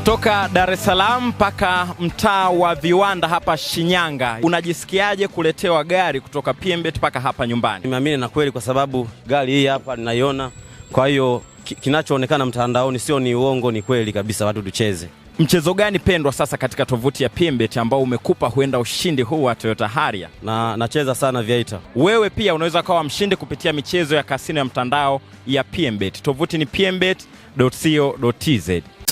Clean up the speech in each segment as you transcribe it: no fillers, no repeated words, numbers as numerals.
Kutoka Dar es Salaam mpaka mtaa wa Viwanda hapa Shinyanga, unajisikiaje kuletewa gari kutoka PMbet mpaka hapa nyumbani? Nimeamini na kweli, kwa sababu gari hii hapa ninaiona. Kwa hiyo kinachoonekana mtandaoni sio ni uongo, ni kweli kabisa, watu tucheze. Mchezo gani pendwa sasa katika tovuti ya PMbet ambao umekupa huenda ushindi huu wa Toyota Harrier? Nacheza sana Viator. Wewe pia unaweza kuwa mshindi kupitia michezo ya kasino ya mtandao ya PMbet. Tovuti ni pmbet.co.tz.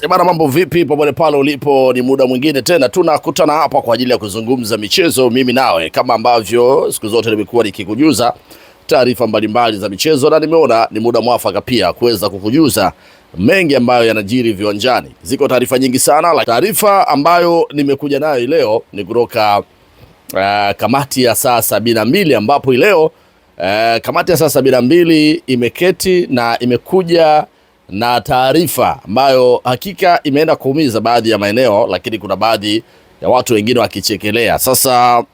Bana, mambo vipi popote pale ulipo? Ni muda mwingine tena tunakutana hapa kwa ajili ya kuzungumza michezo, mimi nawe, kama ambavyo siku zote nimekuwa nikikujuza taarifa mbalimbali za michezo, na nimeona ni muda mwafaka pia kuweza kukujuza mengi ambayo yanajiri viwanjani. Ziko taarifa nyingi sana. Taarifa ambayo nimekuja nayo leo ni kutoka kamati ya saa 72, ambapo leo kamati ya saa 72 imeketi na imekuja na taarifa ambayo hakika imeenda kuumiza baadhi ya maeneo, lakini kuna baadhi ya watu wengine wakichekelea. Sasa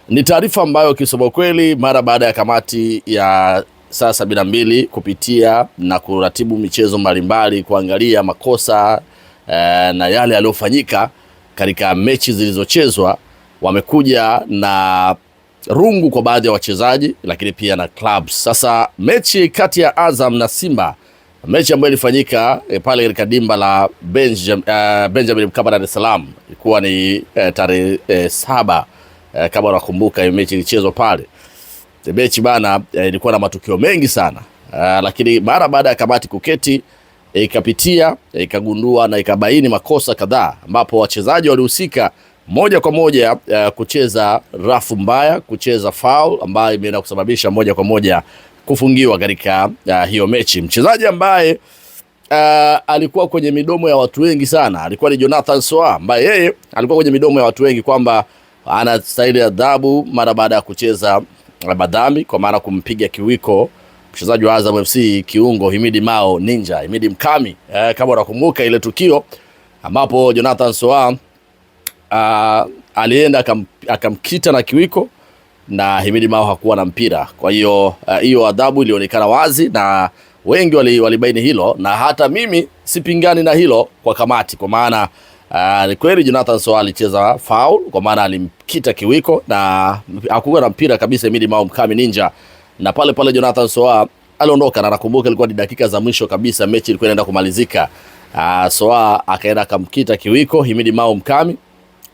ni taarifa ambayo kisema kweli, mara baada ya kamati ya saa 72 kupitia na kuratibu michezo mbalimbali, kuangalia makosa na yale yaliyofanyika katika mechi zilizochezwa, wamekuja na rungu kwa baadhi ya wachezaji, lakini pia na clubs. Sasa mechi kati ya Azam na Simba, mechi ambayo ilifanyika pale katika dimba la Benjamin Mkapa, Dar es Salaam, ilikuwa ni tarehe 7, kama unakumbuka. Hiyo mechi ilichezwa pale. Mechi bana ilikuwa na matukio mengi sana, lakini mara baada ya kamati kuketi ikapitia, ikagundua na ikabaini makosa kadhaa, ambapo wachezaji walihusika moja kwa moja kucheza rafu mbaya, kucheza foul ambayo imeenda kusababisha moja kwa moja kufungiwa katika hiyo mechi. Mchezaji ambaye alikuwa kwenye midomo ya watu wengi sana alikuwa ni Jonathan Soa, ambaye yeye alikuwa kwenye midomo ya watu wengi kwamba anastahili adhabu mara baada ya kucheza madhambi, kwa maana kumpiga kiwiko mchezaji wa Azam FC kiungo Himidi Mao Ninja, Himidi Mkami. Kama unakumbuka ile tukio ambapo Jonathan Soa alienda akamkita na kiwiko na Himidi Mao hakuwa na mpira. Kwa hiyo hiyo adhabu ilionekana wazi na wengi walibaini hilo, na hata mimi sipingani na hilo kwa kamati, kwa maana ni kweli Jonathan Soa alicheza foul, kwa maana alimkita kiwiko na hakuwa na mpira kabisa Himidi Mao Mkami Ninja, na pale pale Jonathan Soa aliondoka, na nakumbuka ilikuwa ni dakika za mwisho kabisa, mechi ilikuwa inaenda kumalizika. Soa akaenda akamkita kiwiko Himidi Mao Mkami,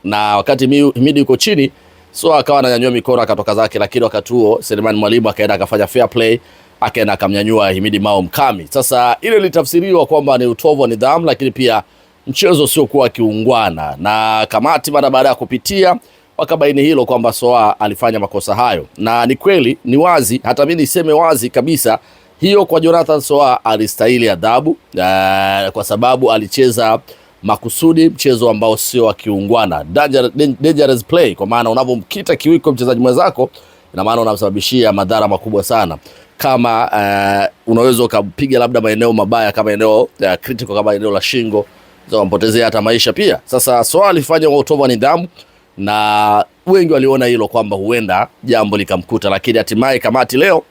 na wakati Himidi yuko chini, Soa akawa ananyanyua mikono akatoka zake, lakini wakati huo Selemani Mwalimu akaenda akafanya fair play, akaenda akamnyanyua Himidi Mao Mkami. Sasa ile ilitafsiriwa kwamba ni utovu wa nidhamu, lakini pia mchezo sio kuwa kiungwana, na kamati mara baada ya kupitia wakabaini hilo kwamba Soa alifanya makosa hayo, na ni kweli, ni wazi, hata mimi niseme wazi kabisa, hiyo kwa Jonathan Soa alistahili adhabu kwa sababu alicheza makusudi mchezo ambao sio wa kiungwana, dangerous play, kwa maana unapomkita kiwiko mchezaji mwenzako, ina maana unamsababishia madhara makubwa sana. Kama unaweza ukapiga labda maeneo mabaya kama eneo critical kama eneo la shingo, zampotezea hata maisha pia. Sasa Soa alifanya utovu wa nidhamu, na wengi waliona hilo kwamba huenda jambo likamkuta, lakini hatimaye kamati leo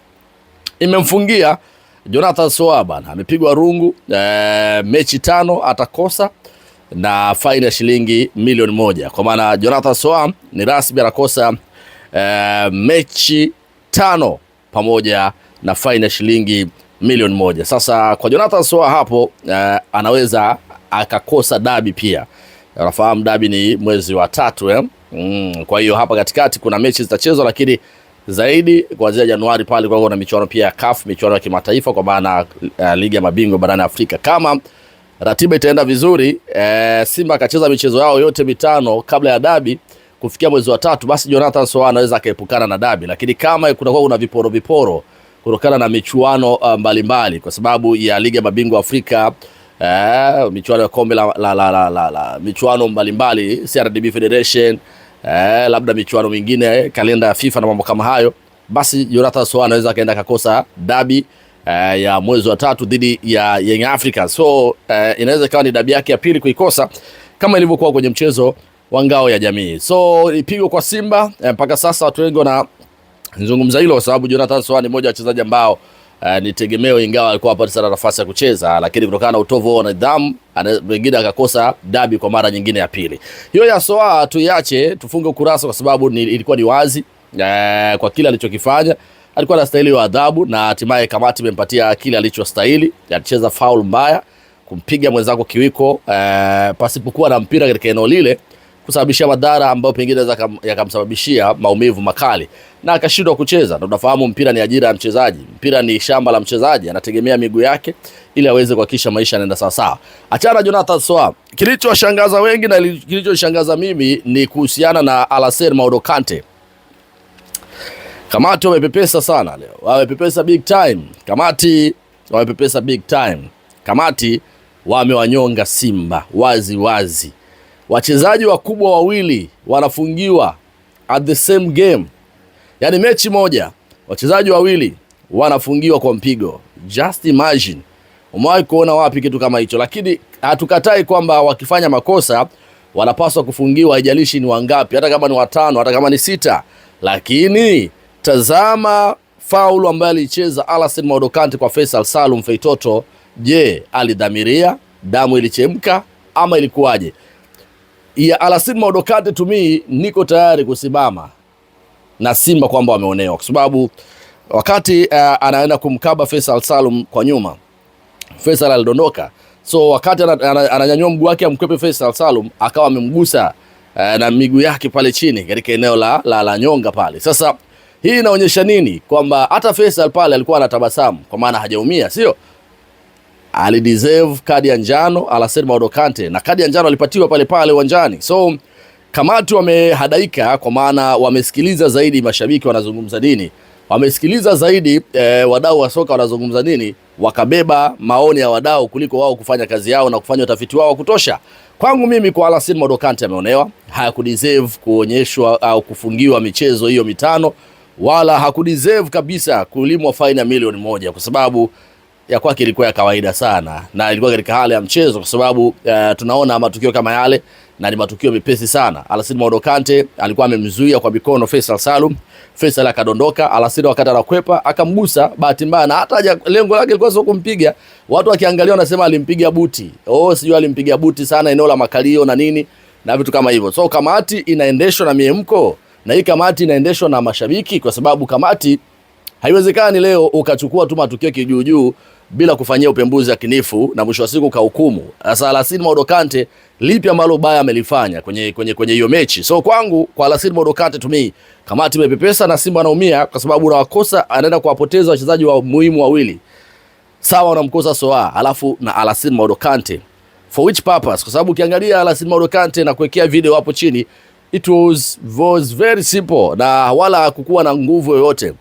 imemfungia Jonathan Soa bana, amepigwa rungu mechi 5 atakosa na faini ya shilingi milioni 1. Kwa maana Jonathan Soa ni rasmi anakosa mechi 5 pamoja na faini ya shilingi milioni 1. Sasa kwa Jonathan Soa hapo anaweza akakosa dabi pia. Unafahamu dabi ni mwezi wa 3 kwa hiyo hapa katikati kuna mechi zitachezwa, lakini zaidi kuanzia Januari pale kwa kuna michuano pia ya CAF, michuano ya kimataifa, kwa maana ligi ya mabingwa barani Afrika. Kama ratiba itaenda vizuri, Simba akacheza michezo yao yote 5 kabla ya dabi kufikia mwezi wa 3, basi Jonathan Soa anaweza akaepukana na dabi. Lakini kama kuna viporo kutokana na michuano mbalimbali, kwa sababu ya ligi ya mabingwa Afrika, michuano ya kombe la michuano mbalimbali, CRDB Federation, labda michuano mingine, kalenda ya FIFA na mambo kama hayo, basi Jonathan Soa anaweza kaenda kakosa dabi ya mwezi wa 3 dhidi ya Young Africans. So inaweza kawa ni dabi yake ya pili kuikosa, kama ilivyokuwa kwenye mchezo wa ngao ya jamii. So ipigo kwa Simba, mpaka sasa watu wengi wanazungumza hilo, kwa sababu Jonathan Soa ni mmoja wa wachezaji ambao ni tegemeo, ingawa alikuwa hapati sana nafasi ya kucheza, lakini kutokana na utovu wa nidhamu wengine akakosa dabi kwa mara nyingine ya pili. Hiyo ya Soa tuiache, tufunge ukurasa kwa sababu ilikuwa ni wazi kwa kile alichokifanya. Alikuwa anastahili wa adhabu na hatimaye kamati imempatia kile alichostahili. Alicheza foul mbaya, kumpiga mwenzako kiwiko pasipokuwa na mpira katika eneo lile, kusababishia madhara ambayo pengine yakamsababishia maumivu makali na akashindwa kucheza. Na unafahamu mpira ni ajira ya mchezaji, mpira ni shamba la mchezaji, anategemea miguu yake ili aweze kuhakikisha maisha yanaenda sawa sawa. Achana Jonathan Soa. Kilichowashangaza wengi na kilichonishangaza mimi ni kuhusiana na Alassane Maodo Kante. Kamati wamepepesa sana leo. Wamepepesa big time. Kamati wamepepesa big time. Kamati wamewanyonga Simba wazi wazi. Wachezaji wakubwa wawili wanafungiwa at the same game. Yaani mechi moja wachezaji wawili wanafungiwa kwa mpigo. Just imagine. Umewahi kuona wapi kitu kama hicho? Lakini hatukatai kwamba wakifanya makosa wanapaswa kufungiwa, haijalishi ni wangapi, hata kama ni 5, hata kama ni 6. Lakini tazama faulu ambayo alicheza Alassane Maodo Kante kwa Faisal Salum Feitoto. Je, alidhamiria? Damu ilichemka ama ilikuwaje? Ya Alassane Maodo Kante, to me, niko tayari kusimama na Simba kwamba wameonewa, kwa sababu wakati anaenda kumkaba Faisal Salum kwa nyuma, Faisal alidondoka. So wakati ananyanyua mguu wake amkwepe Faisal Salum, akawa amemgusa na miguu yake pale chini katika eneo la nyonga pale. Sasa hii inaonyesha nini? Kwamba hata Faisal pale alikuwa anatabasamu kwa maana hajaumia, sio? Alideserve kadi ya njano Alassane Maodo Kante, na kadi ya njano alipatiwa pale pale uwanjani. So kamati wamehadaika kwa maana wamesikiliza zaidi mashabiki wanazungumza nini, wamesikiliza zaidi wadau wa soka wanazungumza nini, wakabeba maoni ya wadau kuliko wao kufanya kazi yao na kufanya utafiti wao wa kutosha. Kwangu mimi, kwa Alassane Maodo Kante ameonewa, hakudeserve kuonyeshwa au kufungiwa michezo hiyo 5, wala hakudeserve kabisa kulimwa faini ya milioni 1, kwa sababu ya kwake ilikuwa ya kawaida sana na ilikuwa katika hali ya mchezo, kwa sababu tunaona matukio kama yale na ni matukio mepesi sana. Alassane Maodo Kante alikuwa amemzuia kwa mikono Faisal Salum, Faisal akadondoka, Alassane wakati anakwepa akamgusa bahati mbaya, na hata lengo lake lilikuwa sio kumpiga. Watu wakiangalia wanasema alimpiga buti. Sijui alimpiga buti sana eneo la makalio na nini na vitu kama hivyo. So kamati inaendeshwa na miemko, na hii kamati inaendeshwa na mashabiki, kwa sababu kamati haiwezekani leo ukachukua tu matukio kijuujuu bila kufanyia upembuzi yakinifu na mwisho wa siku kahukumu. Sasa Alassane Maodo Kante lipi ambalo baya amelifanya kwenye hiyo mechi? So kwangu, kwa Alassane Maodo Kante, to me, kamati imepepesa na Simba anaumia, kwa sababu unawakosa, anaenda kuwapoteza wachezaji wa muhimu wawili. Sawa, unamkosa Soa alafu na Alassane Maodo Kante. For which purpose? Kwa sababu ukiangalia Alassane Maodo Kante na kuwekea video hapo chini, it was very simple na wala hakukuwa na nguvu yoyote.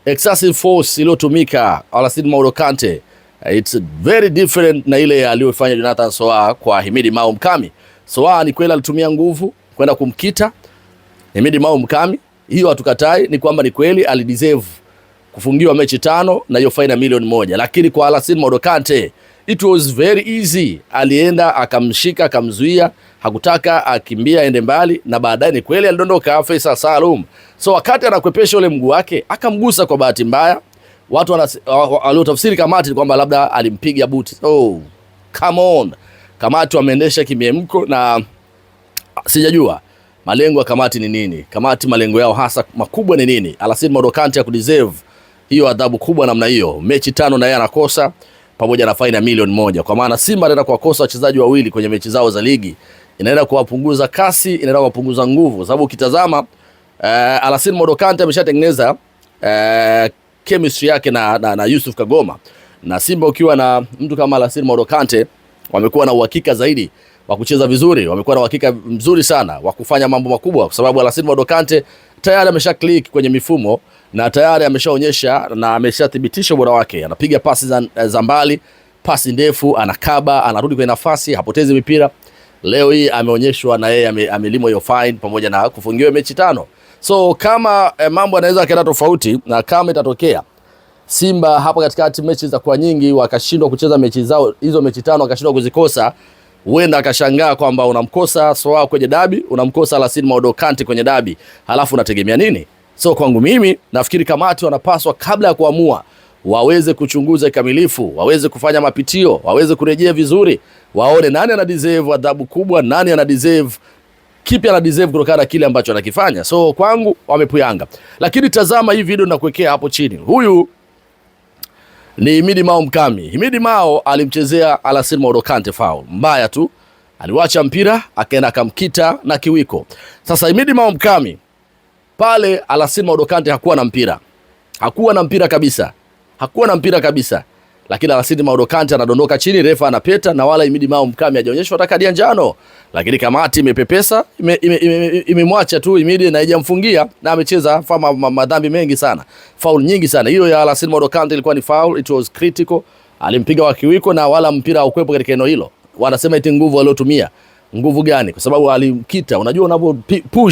Excessive force iliyotumika Alassane Maodo Kante, it's very different na ile aliyofanya Jonathan Soa kwa Himidi Mao Mkami. Soa ni kweli alitumia nguvu kwenda kumkita Himidi Mao Mkami, hiyo hatukatai, ni kwamba ni kweli alideserve kufungiwa mechi 5 na hiyo faini ya milioni 1. Lakini kwa Alassane Maodo Kante, it was very easy. Alienda akamshika, akamzuia, hakutaka akimbia ende mbali, na baadaye ni kweli alidondoka Faisal Salum. So wakati anakwepesha ule mguu wake akamgusa kwa bahati mbaya. Watu waliotafsiri kamati kwamba labda alimpiga buti. Oh, come on. Kamati wameendesha kimiemko na sijajua malengo ya kamati ni nini. Kamati malengo yao hasa makubwa ni nini? Alassane Maodo Kante ya kudeserve hiyo adhabu kubwa namna hiyo. Mechi 5 na yeye anakosa pamoja na faini ya milioni 1. Kwa maana Simba anaenda kuwakosa wachezaji wawili kwenye mechi zao za ligi. Inaenda kuwapunguza kasi, inaenda kuwapunguza nguvu. Sababu ukitazama Alassane Maodo Kante ameshatengeneza chemistry yake na Yusuf Kagoma, na Simba ukiwa na mtu kama Alassane Maodo Kante wamekuwa na uhakika zaidi wa kucheza vizuri, wamekuwa na uhakika mzuri sana wa kufanya mambo makubwa, kwa sababu Alassane Maodo Kante tayari amesha click kwenye mifumo na tayari ameshaonyesha na ameshathibitisha ubora wake. Anapiga pasi za mbali, pasi ndefu, anakaba, anarudi kwenye nafasi, hapotezi mipira. Leo hii ameonyeshwa na yeye amelimwa hiyo fine pamoja na kufungiwa mechi 5. So kama mambo yanaweza kaenda tofauti, na kama itatokea Simba hapa katikati mechi za kwa nyingi wakashindwa kucheza mechi zao, hizo mechi 5 wakashindwa kuzikosa, huenda akashangaa kwamba unamkosa Soa kwenye dabi, unamkosa Alassane Maodo Kante kwenye dabi, halafu unategemea nini? So kwangu mimi nafikiri kamati wanapaswa, kabla ya kuamua, waweze kuchunguza kikamilifu, waweze kufanya mapitio, waweze kurejea vizuri, waone nani ana deserve adhabu kubwa, nani ana deserve kipi, ana deserve kutokana na kile ambacho anakifanya. So kwangu wamepuyanga. Lakini tazama hii video nakuwekea hapo chini. Huyu ni Himidi Mao Mkami. Himidi Mao alimchezea Alassane Maodo Kante foul mbaya tu, aliwacha mpira akaenda akamkita na kiwiko. Sasa Himidi Mao Mkami pale, Alassane Maodo Kante hakuwa na mpira kabisa, lakini Alassane Maodo Kante anadondoka chini, refa anapeta, na wala Himidi Mao Mkami hajaonyeshwa hata kadi ya njano, lakini kamati imepepesa, imemwacha tu Himidi na haijamfungia, na amecheza madhambi mengi sana, foul nyingi sana. Hiyo ya Alassane Maodo Kante ilikuwa ni foul, it was critical, alimpiga wa kiwiko na wala mpira haukwepo katika eneo hilo. Wanasema eti nguvu aliyotumia, nguvu gani? Kwa sababu alimkita, unajua unapo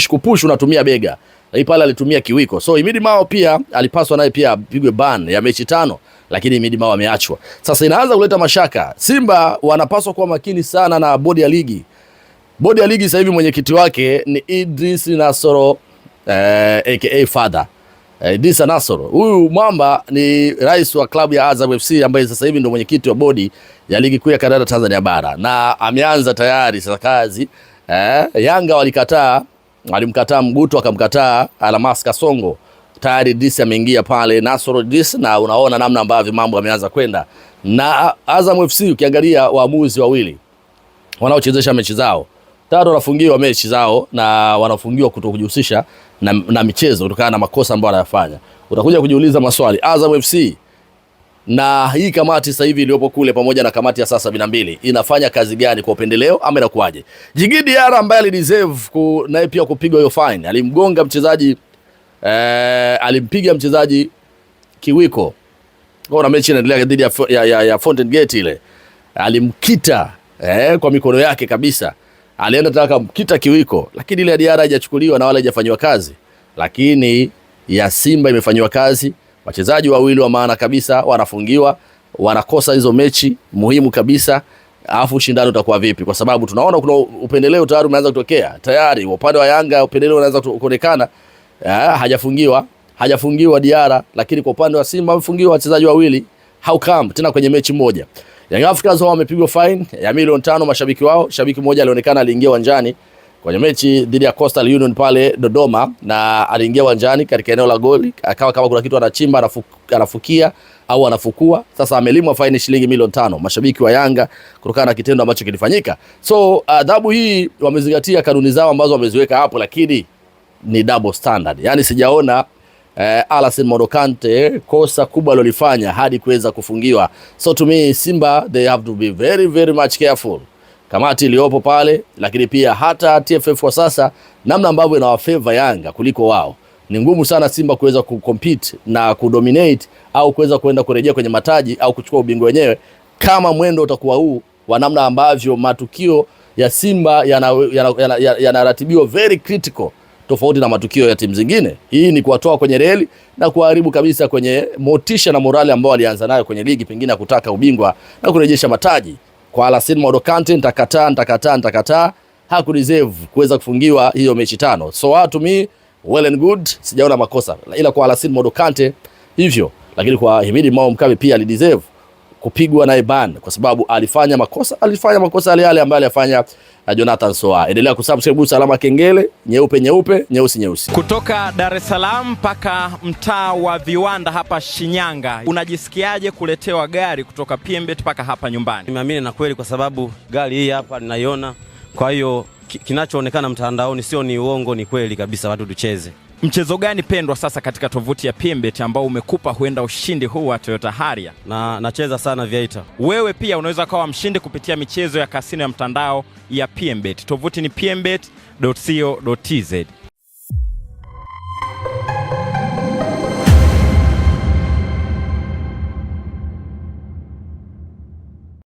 kupush unatumia bega, na pale alitumia kiwiko. So Himidi Mao pia alipaswa naye pia apigwe ban ya mechi 5, lakini Himidi Mao ameachwa. Sasa inaanza kuleta mashaka. Simba wanapaswa kuwa makini sana na bodi ya ligi. Bodi ya ligi sasa hivi mwenyekiti wake ni Idris Nasoro aka Father. Idris Nasoro. Huyu mwamba ni rais wa klabu ya Azam FC ambaye sasa hivi ndio mwenyekiti wa bodi ya ligi kuu ya kandanda Tanzania bara, na ameanza tayari sasa kazi. Yanga walimkataa Mguto, akamkataa Almas Kasongo. Tayari Idris ameingia pale, Nasoro Idris, na unaona namna ambavyo mambo yameanza kwenda. Na Azam FC ukiangalia waamuzi wawili wanaochezesha mechi zao, tayari wanafungiwa mechi zao na wanafungiwa kutokujihusisha na michezo kutokana na makosa ambayo wanayafanya. Utakuja kujiuliza maswali, Azam FC na hii kamati sasa hivi iliyopo kule pamoja na kamati ya saa 72 inafanya kazi gani? Kwa upendeleo ama inakuaje? Djigui Diarra ambaye alideserve naye pia kupigwa hiyo fine, alimgonga mchezaji alimpiga mchezaji kiwiko. Kwa mechi inaendelea dhidi ya Fountain Gate, ile alimkita kwa mikono yake kabisa, alienda taka kumkita kiwiko, lakini ile Diarra haijachukuliwa na wala haijafanywa kazi. Lakini ya Simba imefanywa kazi. Wachezaji wawili wa maana kabisa wanafungiwa, wanakosa hizo mechi muhimu kabisa. Alafu ushindano utakuwa vipi? Kwa sababu tunaona kuna upendeleo tayari umeanza kutokea. Tayari upande wa Yanga upendeleo unaanza kuonekana. Hajafungiwa Diarra, lakini kwa upande wa Simba wamefungiwa wachezaji wawili. How come tena kwenye mechi moja? Young Africans wao wamepigwa fine ya milioni 5 mashabiki wao. Shabiki mmoja alionekana aliingia uwanjani kwenye mechi dhidi ya Coastal Union pale Dodoma, na aliingia uwanjani katika eneo la goli, akawa kama kuna kitu anachimba, anafukia au anafukua. Sasa amelimwa faini shilingi milioni 5 mashabiki wa Yanga kutokana na kitendo ambacho kilifanyika. So adhabu hii wamezingatia kanuni zao ambazo wameziweka hapo, lakini ni double standard. Yani sijaona Alassane Maodo Kante kosa kubwa alilofanya hadi kuweza kufungiwa. So to me, Simba they have to be very very much careful. Kamati iliyopo pale, lakini pia hata TFF kwa sasa namna ambavyo inawafavor Yanga kuliko wao. Ni ngumu sana Simba kuweza kucompete na kudominate au kuweza kwenda kurejea kwenye mataji au kuchukua ubingwa wenyewe kama mwendo utakuwa huu wa namna ambavyo matukio ya Simba yanaratibiwa very critical, tofauti na matukio ya timu zingine. Hii ni kuwatoa kwenye reli na kuharibu kabisa kwenye motisha na morale ambao alianza nayo kwenye ligi, pengine kutaka ubingwa na kurejesha mataji. Kwa Alassane Maodo Kante nitakataa hakudeserve kuweza kufungiwa hiyo mechi 5. So to me well and good, sijaona makosa, ila kwa Alassane Maodo Kante hivyo. Lakini kwa Himidi Mao Mkami pia alideserve kupigwa na ban kwa sababu alifanya makosa yale ambayo alifanya Jonathan Soa. Endelea kusubscribe, salama kengele, nyeupe nyeusi. Kutoka Dar es Salaam mpaka mtaa wa Viwanda hapa Shinyanga, unajisikiaje kuletewa gari kutoka PMbet mpaka hapa nyumbani? Nimeamini na kweli, kwa sababu gari hii hapa ninaiona. Kwa hiyo kinachoonekana mtandaoni sio ni uongo, ni kweli kabisa, watu tucheze. Mchezo gani pendwa sasa katika tovuti ya PMbet ambao umekupa huenda ushindi huu wa Toyota Harrier? Na nacheza sana Viator. Wewe pia unaweza kuwa mshindi kupitia michezo ya kasino ya mtandao ya PMbet. Tovuti ni pmbet.co.tz.